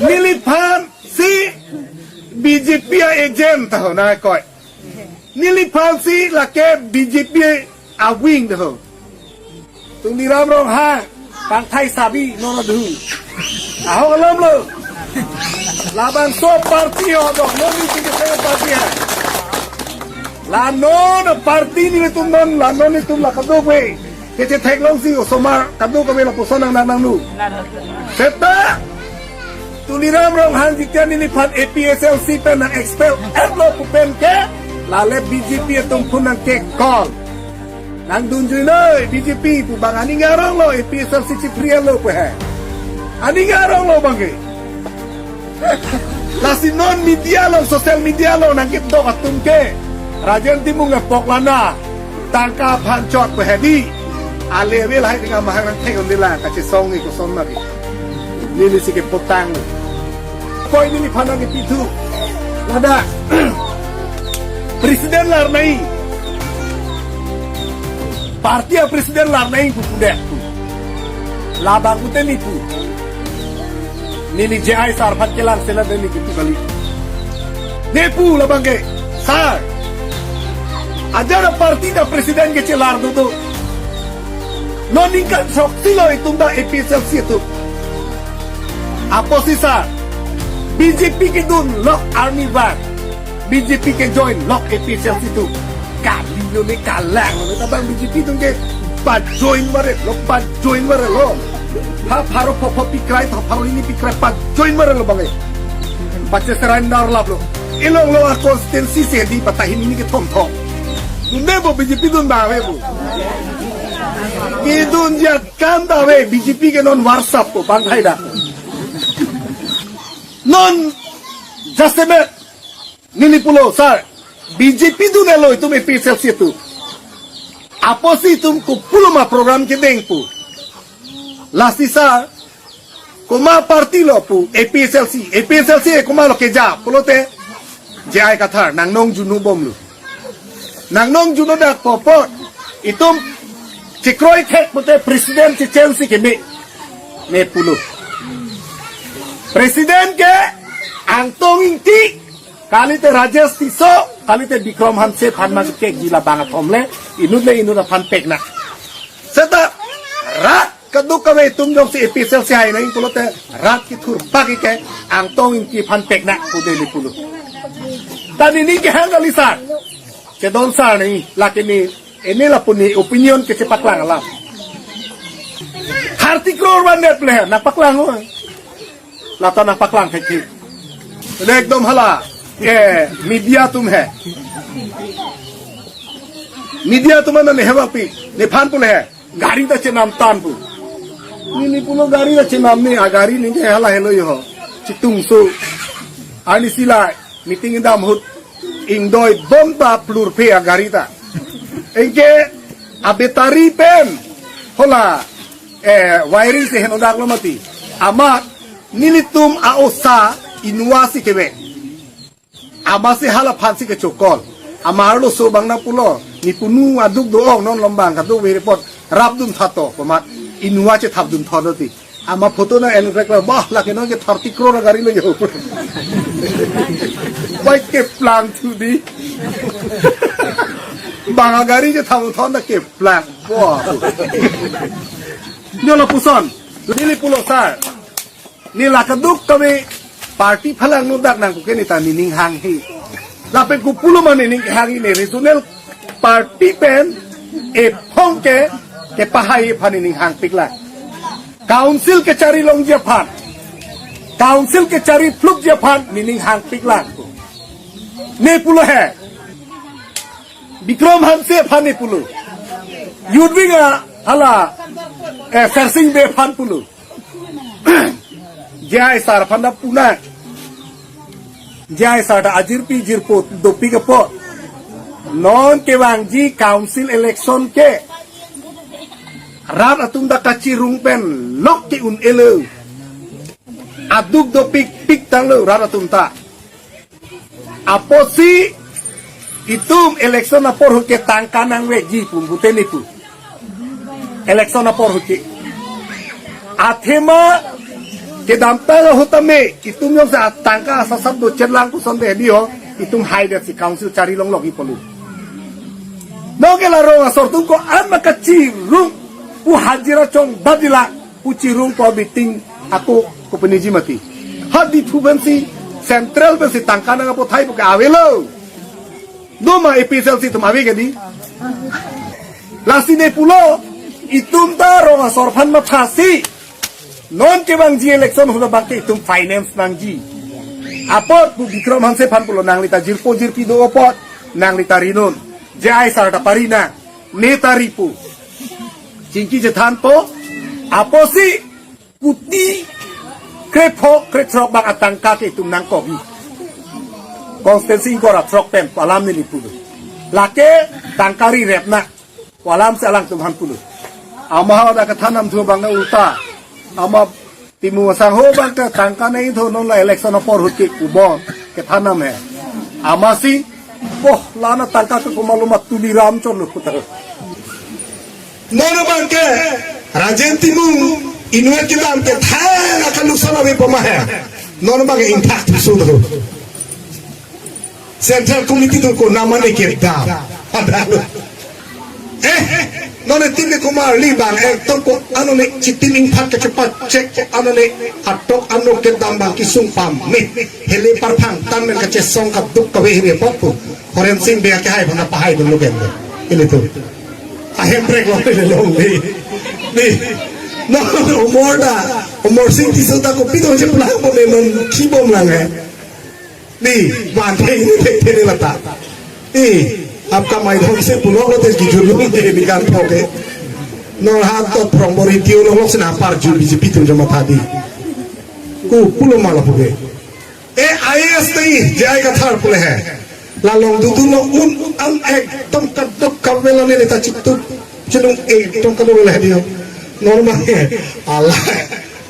Nilipan si BJP agent tahu na koi. Nilipan si lake BJP awing tahu. Tung di ram rong ha pang Thai sabi non adu. Aho alam lo. Laban so parti ho dok non ni kita parti hai. La non parti ni tum non la non ni tum la kado we. Kece thek long si osomar kado ka bela pusonang nang nu. Seta tuliram rong han jitian nilipan APSLC pen nang expel lo pen ke lale BJP tum punang ke call. Nang dunjui noi BJP pu bang ani ngarong lo APSLC Ciprian lo pe hai. Ani ngarong lo bang ke. Lasi non media lo sosial media lo nang kit dok atum ke. Rajan timung ngepok lana tangka pancot pe hedi. Ale wel hai dengan mahang nang thek on dila ka che song ni ko son na ki. Nili si ke potang. Koi nili panang ke pitu. Lada. Presiden lar nai. Parti presiden lar nai ku kudet. Labang ku teni pu. Nili jai sar phat kelang sela deni ki kali. Nepu labang ke. Sar. Ajara parti da presiden ke celar do. Noningkan sok silo itu nda APSLC itu. Apa sih sah? BJP ke dun lock army van. BJP ke join lock APSLC itu. Kali ni kalang. Tapi BJP tu ke pat join mare, lock pat join mare lo. Ha paro popo pikrai, ha paro ini pikrai pat join mare lo bangai. Baca serandar lah lo. Ilong lo konsistensi sih di patahin ini ke tom. Nebo BJP dun bawe bu. Idun jat kanda we BJP ke non WhatsApp ko bangkai dah. Non jaseme nili pulo sar BJP tu nelo itu APSLC itu. Apa sih tum ko pulo ma program ke dengpu. Lasi sar kuma parti lo pu APSLC kuma lo keja pulo te jai kathar nang nong junu bom lu. Nang nong junu dak popot itum Cikroi tek pute presiden Chelsea ke me puluh. Presiden ke Antong Inti kali te Rajesh Tiso kali te Bikram Hanse pan masuk ke gila banget omle inu da pan pek nak. Seta rat keduk kami tunjong si APSLC hai nai puluh te rat ki thur pagi ke Antong Inti pan pek nak pude li puluh. Tadi ni ke hang alisar. Ke don sar ni lakini ini lah puni opinion kecepat lang alam. Harti crore banget pleh, napak lang ho. Lata napak lang kaki. Ekdom hala. Media tum hai. Media tum mana hewa pi. Nephan pun hai. Gari ta chenam tan pu. Ini puno gari ta chenam ni agari ni ke hala hello yo. Citung so. Ani sila meeting indam hut. Ingdoi bomba plur pe agari ta. Engke abetari pen hola wiring se henodak lo mati ama nilitum aosa inuasi kebe ama se hala phansi ke chokol ama lo so bangna pulo ni punu aduk do ong non lombang kaduk we report rabdum thato komat inua che thabdum thodoti ama photo na enrek bah la ke no ke 30 crore gari lo yo why ke plan to di bang agari je tahu nak ke plan wah nyola puson nili pulo sar nila kaduk kami parti phalang nudak nang ke ni tani ning hang hi lape ku pulo mane ning hang ni regional parti pen e phong ke pahai phani ning hang pikla council ke cari long japan council ke cari fluk japan ning hang pikla ne pulo hai Bikram Hanse Phane pulu. Yudwinga hala fersing be phan pulu. Jai sar phanda puna. Jai sar ajir pi jirpo dopi ke po. Non ke wangji council election ke. Rat atum da kaci rung pen lok ki un elu. Aduk dopi pik tang lu rat atum ta. Aposi Itum election na por huke tangkanang weji pun buteni pu. Election na por huke. Athema ke dampa hotame itum yung sa tangka sa sabdo cenlang ku sonde dio itum haide si council cari long logi polu no ke laro sortung ko ama kacirung u hajira chong badila u cirung ko biting aku ko peniji mati hadi tubensi central bensi tangka na po thai po ka awelo no ma episel si tumawi gadi lasine pulo itum taro sorfan ma thasi non ke bangji election huna bakti itum finance bangji apot bu bikram hanse phan pulo nanglita jirpo jirpi do opot nanglita rinon jai sarta parina netaripu cingki je thanpo aposi kuti krepho kretrok bang atangka ke itum nang kobi konstensi ko ratrok pem palam ni lipu lake tangkari repna walam salang tum han pulu amah ada kathanam thu bang ulta ama timu sang ho bang ka tangka nei tho non la election por huti kubo kathanam hai amasi poh lana tangka ko malumat tuli ram chon lu putar nono bang ke rajen timu inwet kita am ke thang akan lusana be poma hai nono bang impact su do Central Committee tu ko nama ni kita ada nona timne kumar libang tong ko ano ni chitiling phat ka cepat cek ko ano ni atok ano ke dambang kisung pam me hele parphang tan men ka che song ka duk ka we he pop horen sing be ka hai bana pahai dulu gen ini tu ahem break lo le long ni no umor sing tisuta ko pito je pulang mo me non kibom lang nih mantai ini teh letak आपका माध्यम से पुलों को तेज गिजुलों में निकाल पोगे नौ हाथ तो प्रमोरी क्यों लोग से नापार जो बीजेपी तुम जमा था दी को पुलों माला पोगे IAS नहीं जाएगा थार पुले है लालों दूधू लोग उन एक तुम कद्दू कवेला ने लेता चित्तू चलो तुम कद्दू ले दियो नॉर्मल है अल्लाह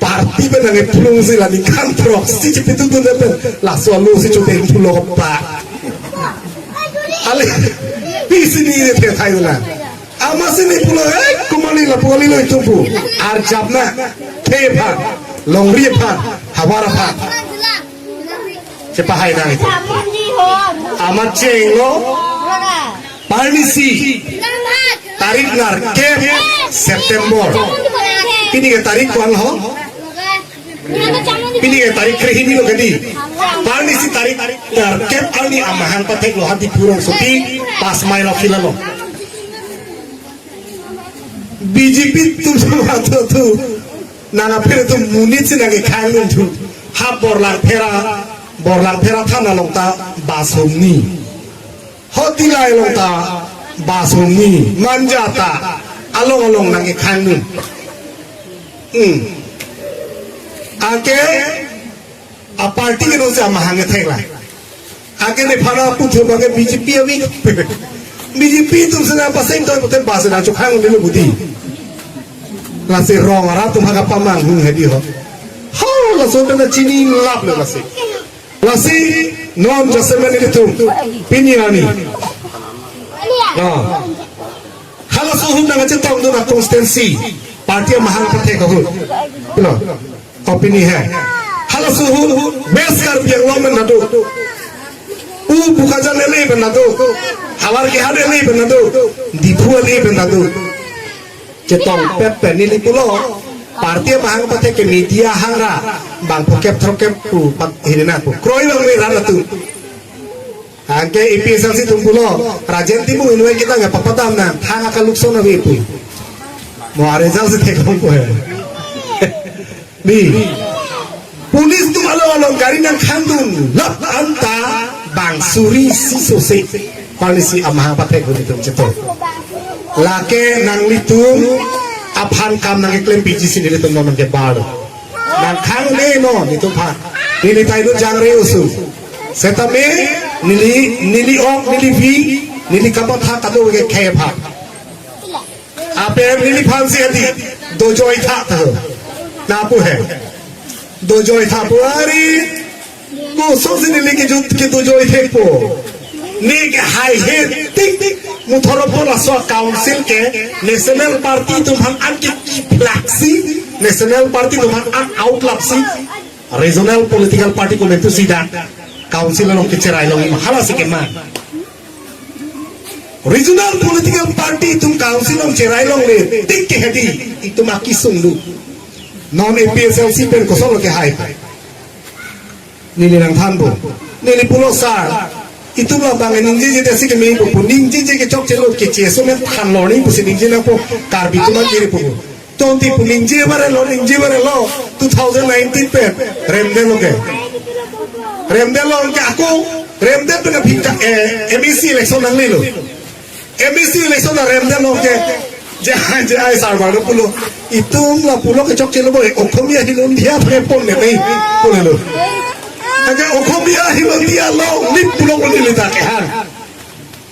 parti benang pulung sila ni kantor si cipitu tu lepen la solo si cote pulo pa ale pisi ni te Thailand ama sini pulo kumali la poli lo itu pu arjabna te pha longri pha hawara pha cepa hai na itu amat cenglo parmisi tarik nar ke September ini ke tarik kuang ho ini ke tarik kerhini lo gadi parni si tarik ke parni amahan patek lo hati purong suti pas mai lo kila lo BJP tu semua tu nana pera tu munit si nage kain tu ha borlang pera thana longta basomni hoti lai longta basomni manjata along nage kain आके आ पार्टी के नोसे महंगे थे ला आके ने फरा पूछो बाके बीजेपी अभी बीजेपी तुमसे ना पसंद तो पते बास ना चुखांग ले लो बुद्धि लासे रॉन्ग आरा तुम्हारा पमांग हुं है दी हो हाँ लासो तो ना चीनी लाप ले लासे नॉन जैसे मैंने ले तुम पिनी रानी हाँ हालासो हुं ना गचे तो उन्होंने कॉन्स्टेंसी पार्टी महंग पते कहूँ लो opini है halas suhu beskar biang lo menado buka jalan le benado hawar ke hade le benado dipu le benado cetong pepe nili pulo parti mahang pate ke media hangra bang pokep trokep pu pat hirina pu kroi bang we rana tu angke IPSL si tumpulo rajen timu inwe kita nggak papatam na thanga ka luksona we pu mo arezal se thekong ko hai nih pulis tu malu gari nang kandung lap anta bang suri si sose polisi amah patek itu ceto lake nang litung aphan kam nang klaim PGC ni litung non ke bar nang khang le no itu pha nili taido jang re usu setame nili ok nili vi nili kapat ha kado ke khe pha ape nili phansi adi do joy tha tha नापू है दो जोई था पुआरी को सोचने लेके जो के दो जोई थे पो ने के हाई हे टिक मुथरो पोला सो काउंसिल के नेशनल पार्टी तुम हम अनके flexi national party tuman out lapsi regional political party ko metu sida council long ke cerai long mahala sikema regional political party tum council long cerai long le tik ke hedi itu maki sundu non APSLC pen ko solo ke hai nili nang than bo nili pulo sar itu lah bang ninji je sik me ko ninji je ke chok chelo ke cheso me than lo ni pusi ninji na ko karbi tu man kiri pu tonti pu ninji bare lo 2019 pe remde lo ke aku remde pe na phika MEC election nang le lo MEC election na remde lo ke jai sar ba pulo itu lah pulo ke chok chelo bo okhomia hilon dia phe pon ne nei pulo lo aga okhomia hilon dia lo lip pulo ko ni ta ke han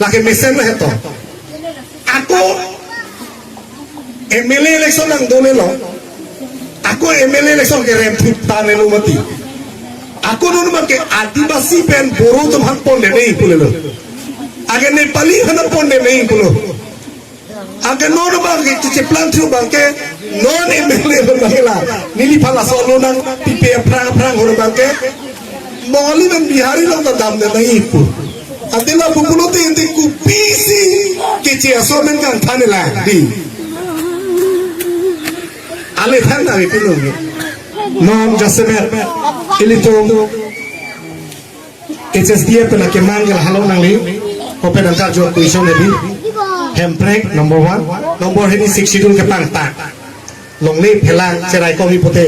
la ke mesen la heto aku MLA election nang dole lo aku MLA election ke rem thutta ne lo mati aku nun ma ke adivasi pen boro to bhag pon ne nei pulo lo aga nepali hana pon ne nei pulo aga non ba ke plan thu ba ke non MLA bahela nili phala solo nang pipe prang hor ba ke moli ben bihari lo dam ne nei pu adela bukulo te inte ku pisi ke che so men kan thane la di ale than na bi pulo non jasemer ilito HSDF na ke mangal halo nang li open antar jo kuison ne bi handbrake number 1 number hedi 62 ke pangta longli phelang cherai ko mi pote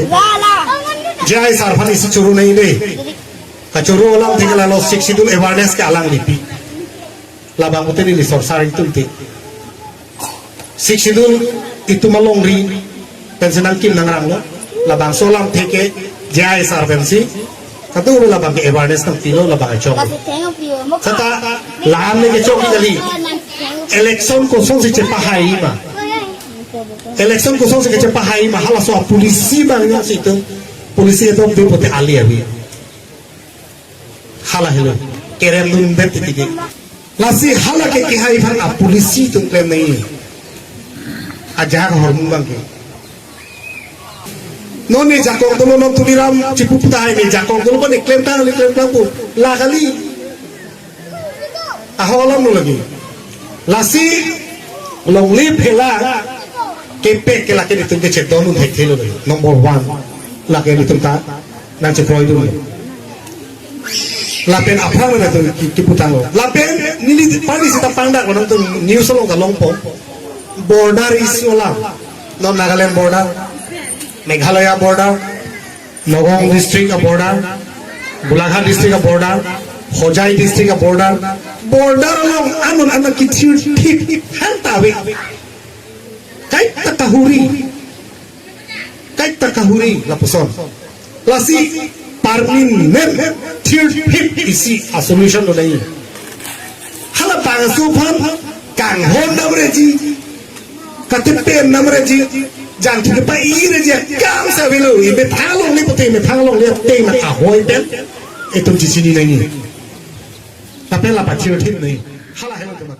jai sarphani si churu nei dei ka churu olam thekala lo 62 awareness ke alang lipi labang pote ni sor saring tunti 62 itu malongri pensional kim nangrang lo labang solam theke jai sarpensi katu labang ke awareness tam tilo labang chok sata lam ne ke chok jali election ko song si cepa hai ma election ko song si cepa hai ma hala so polisi bang yang situ polisi itu be pote ali abi hala hello kerem dun bet tike lasi hala ke hai bang a polisi tu klem nahi ajak hormon bang ke noni jakong dulu non tuliram cipu putai ni jakong dulu kan klaim tang pu la kali aholam nu lagi lasi long lip hela kepe ke laki ditung ke cek donun hek helo nomor 1 laki ditung ta nang ceproi dulu lapen apa mana tu kiputang lo lapen nili pani sita pangdak lo nang tu news lo ka longpong border is olam non Nagaland border Meghalaya border Nogong district ka border Bulaghan district ka border Hojai district ka border along anon anak kitir tip hantawe kait takahuri lapuson lasi parmin nem tir tip isi a solution lo nahi hala pangsupan kang hon namreji katepe namreji jang thik pa ire je kam sa velo ibe thalong ni pote me thalong le te ma a hoi ben etum chi ni nahi tapela pa chiro thip nahi hala helo to ma